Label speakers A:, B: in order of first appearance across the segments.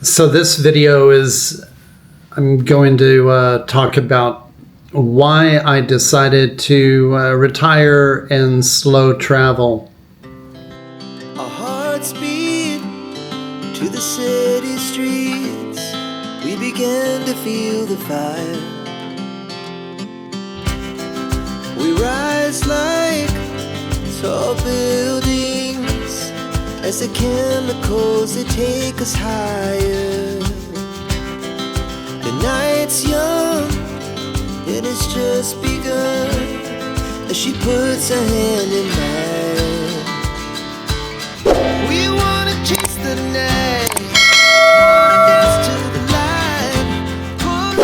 A: So this video I'm going to talk about why I decided to retire and slow travel.
B: Our hearts beat to the city streets. We began to feel the fire. We rise like tall buildings as the chemicals they take us higher. The night's young, it has just begun as she puts her hand in mine. We wanna chase the night, wanna dance to the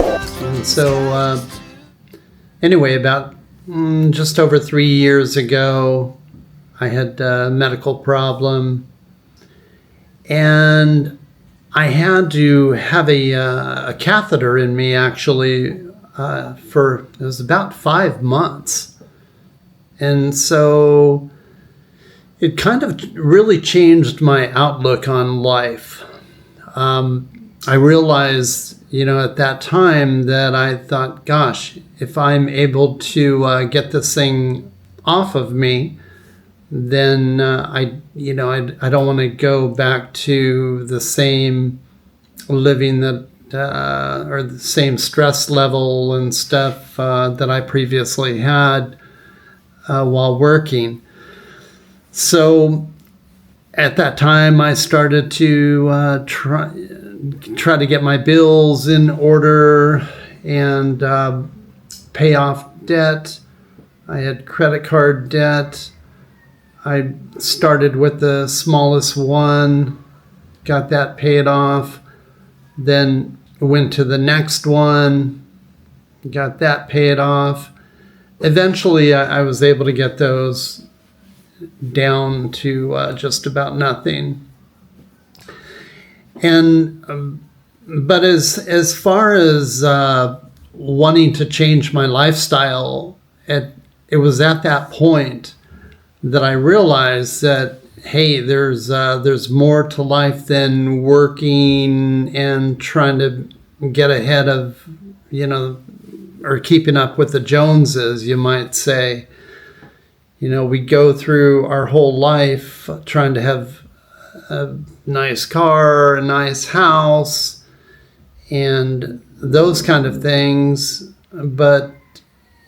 B: light.
A: And so anyway, about just over 3 years ago, I had a medical problem, and I had to have a catheter in me actually it was about 5 months. And so it kind of really changed my outlook on life. I realized, at that time that I thought, gosh, if I'm able to get this thing off of me, then I don't want to go back to the same living that or the same stress level and stuff that I previously had while working. So at that time, I started to try to get my bills in order and pay off debt. I had credit card debt. I started with the smallest one, got that paid off, then went to the next one, got that paid off. Eventually, I was able to get those down to just about nothing. And but as far as wanting to change my lifestyle, it was at that point that I realized that, hey, there's more to life than working and trying to get ahead of, or keeping up with the Joneses, you might say. We go through our whole life trying to have a nice car, a nice house, and those kind of things. But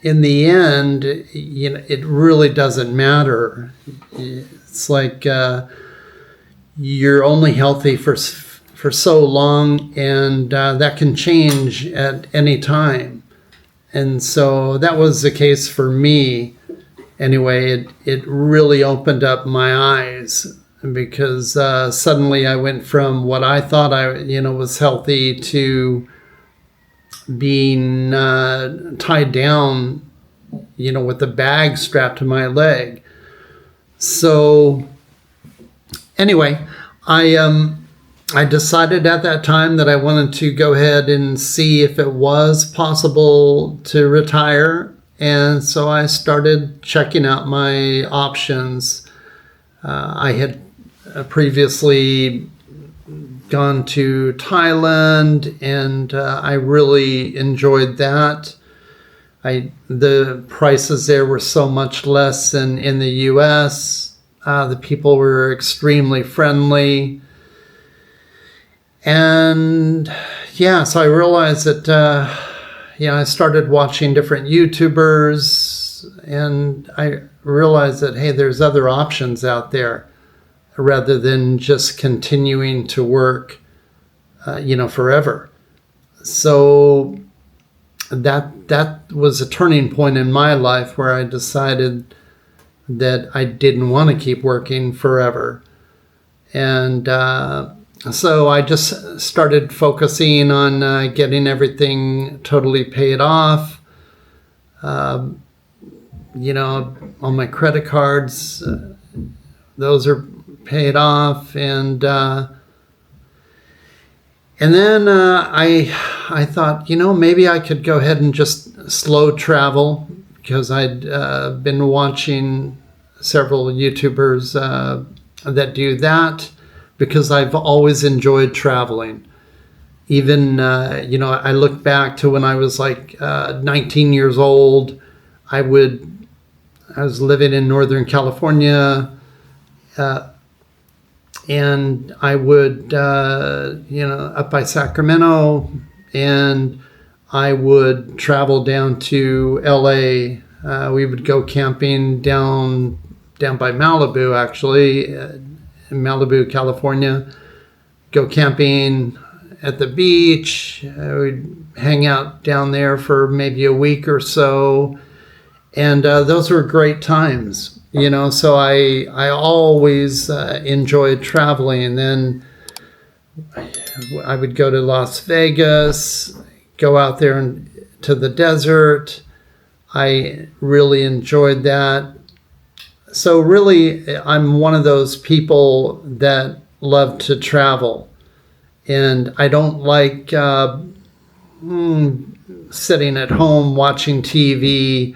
A: in the end, it really doesn't matter. It's like you're only healthy for so long, and that can change at any time. And so that was the case for me. Anyway, it really opened up my eyes, because suddenly I went from what I thought was healthy to being tied down, with a bag strapped to my leg. So anyway, I decided at that time that I wanted to go ahead and see if it was possible to retire. And so I started checking out my options. I had previously gone to Thailand, and I really enjoyed that. The prices there were so much less than in the U.S. The people were extremely friendly. And so I realized that, I started watching different YouTubers, and I realized that, hey, there's other options out there rather than just continuing to work, forever. So that was a turning point in my life where I decided that I didn't want to keep working forever. And so I just started focusing on getting everything totally paid off. All my credit cards, those are paid off. And then I thought, maybe I could go ahead and just slow travel, because I'd been watching several YouTubers that do that, because I've always enjoyed traveling. Even, I look back to when I was like 19 years old. I was living in Northern California, and I would, up by Sacramento, and I would travel down to LA. We would go camping down by Malibu, actually, in Malibu, California. Go camping at the beach. We'd hang out down there for maybe a week or so. And those were great times, so I always enjoyed traveling. And then I would go to Las Vegas, go out there to the desert. I really enjoyed that. So really, I'm one of those people that love to travel. And I don't like sitting at home watching TV.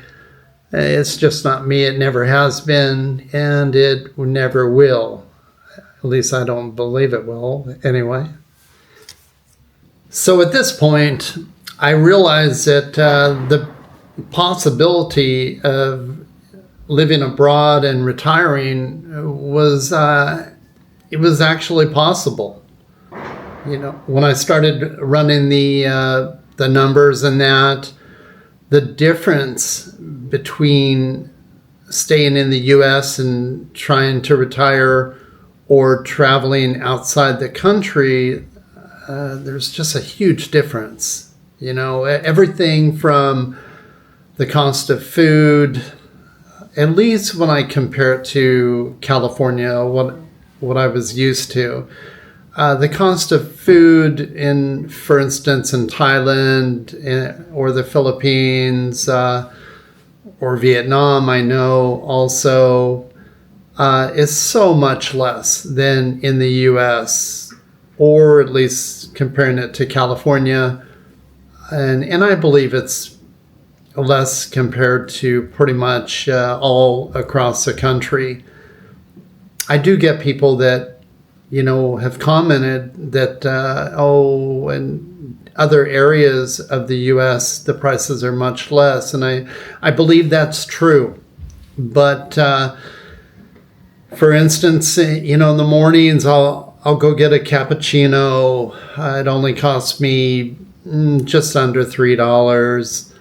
A: It's just not me. It never has been, and it never will. At least I don't believe it will, anyway. So at this point, I realized that the possibility of living abroad and retiring was actually possible. When I started running the numbers and that, the difference between staying in the U.S. and trying to retire or traveling outside the country, there's just a huge difference. Everything from the cost of food, at least when I compare it to California, what I was used to. The cost of food for instance, in Thailand or the Philippines or Vietnam, I know also, is so much less than in the U.S., or at least comparing it to California. And I believe it's less compared to pretty much all across the country. I do get people that have commented that, in other areas of the U.S., the prices are much less. And I believe that's true. But, for instance, in the mornings, I'll go get a cappuccino. It only costs me just under $3.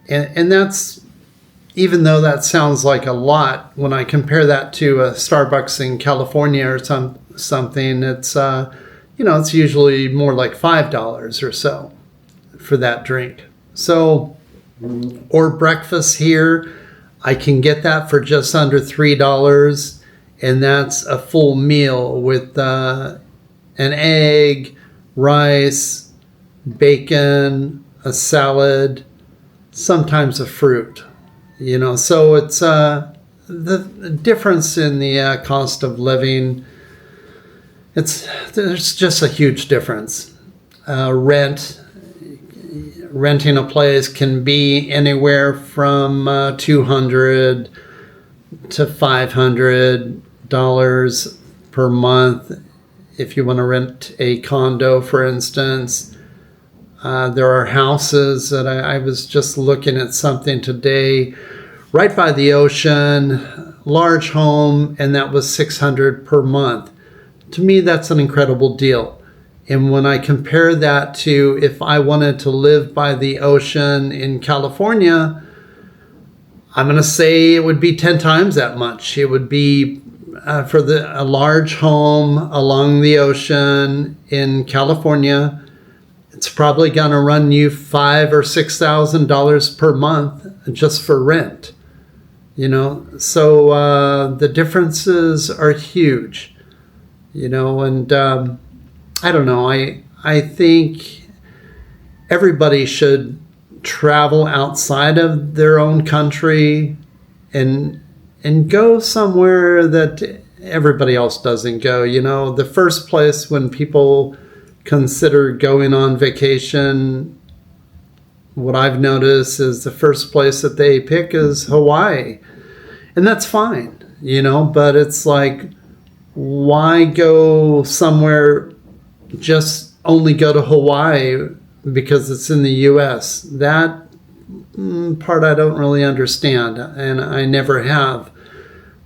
A: And that's, even though that sounds like a lot, when I compare that to a Starbucks in California or something, it's it's usually more like $5 or so for that drink. So, or breakfast here, I can get that for just under $3, and that's a full meal with an egg, rice, bacon, a salad, sometimes a fruit. So it's the difference in the cost of living. There's just a huge difference. Renting a place can be anywhere from $200 to $500 per month. If you want to rent a condo, for instance, there are houses that I was just looking at something today, right by the ocean, large home, and that was $600 per month. To me, that's an incredible deal. And when I compare that to if I wanted to live by the ocean in California, I'm going to say it would be 10 times that much. It would be for a large home along the ocean in California. It's probably going to run you $5,000 or $6,000 per month just for rent. So the differences are huge. And I don't know. I think everybody should travel outside of their own country and go somewhere that everybody else doesn't go. The first place when people consider going on vacation, what I've noticed is the first place that they pick is Hawaii. And that's fine, but it's like, why go somewhere just only go to Hawaii because it's in the U.S. That part I don't really understand, and I never have.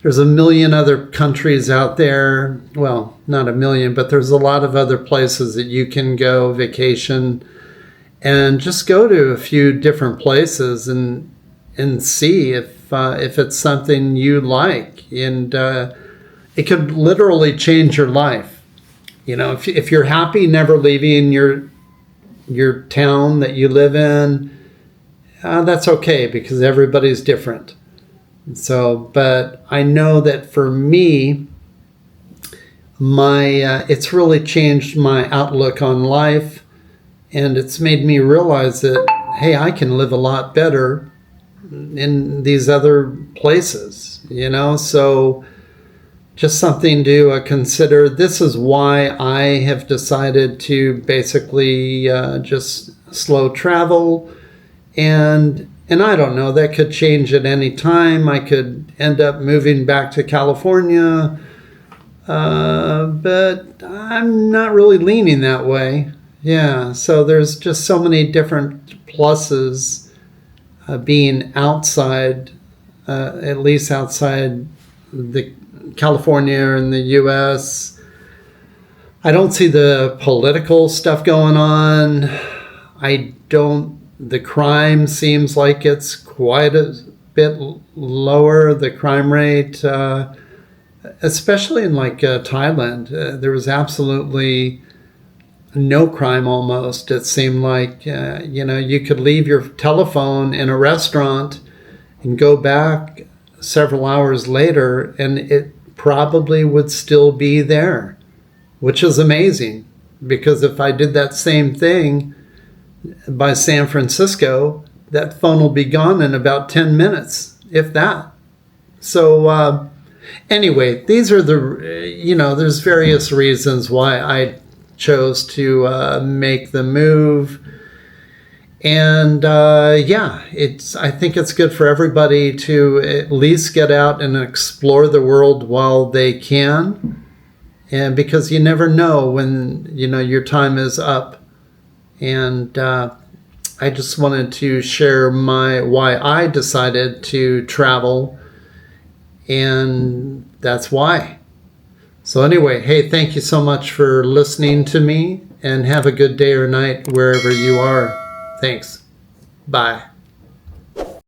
A: There's a million other countries out there. Well, not a million, but there's a lot of other places that you can go vacation and just go to a few different places and see if it's something you like. And it could literally change your life. You know, if you're happy never leaving your town that you live in, that's okay because everybody's different. So, but I know that for me, it's really changed my outlook on life, and it's made me realize that, hey, I can live a lot better in these other places, you know? So just something to consider. This is why I have decided to basically just slow travel. And I don't know, that could change at any time. I could end up moving back to California, but I'm not really leaning that way. Yeah, so there's just so many different pluses being outside, at least outside the California and the U.S. I don't see the political stuff going on. The crime seems like it's quite a bit lower, the crime rate, especially in like Thailand. There was absolutely no crime almost. It seemed like, you could leave your telephone in a restaurant and go back several hours later and it probably would still be there, which is amazing because if I did that same thing by San Francisco, that phone will be gone in about 10 minutes, if that. So anyway, these are there's various reasons why I chose to make the move. And I think it's good for everybody to at least get out and explore the world while they can. And because you never know when, your time is up. And I just wanted to share why I decided to travel, and that's why. So anyway, hey, thank you so much for listening to me, and have a good day or night wherever you are. Thanks. Bye.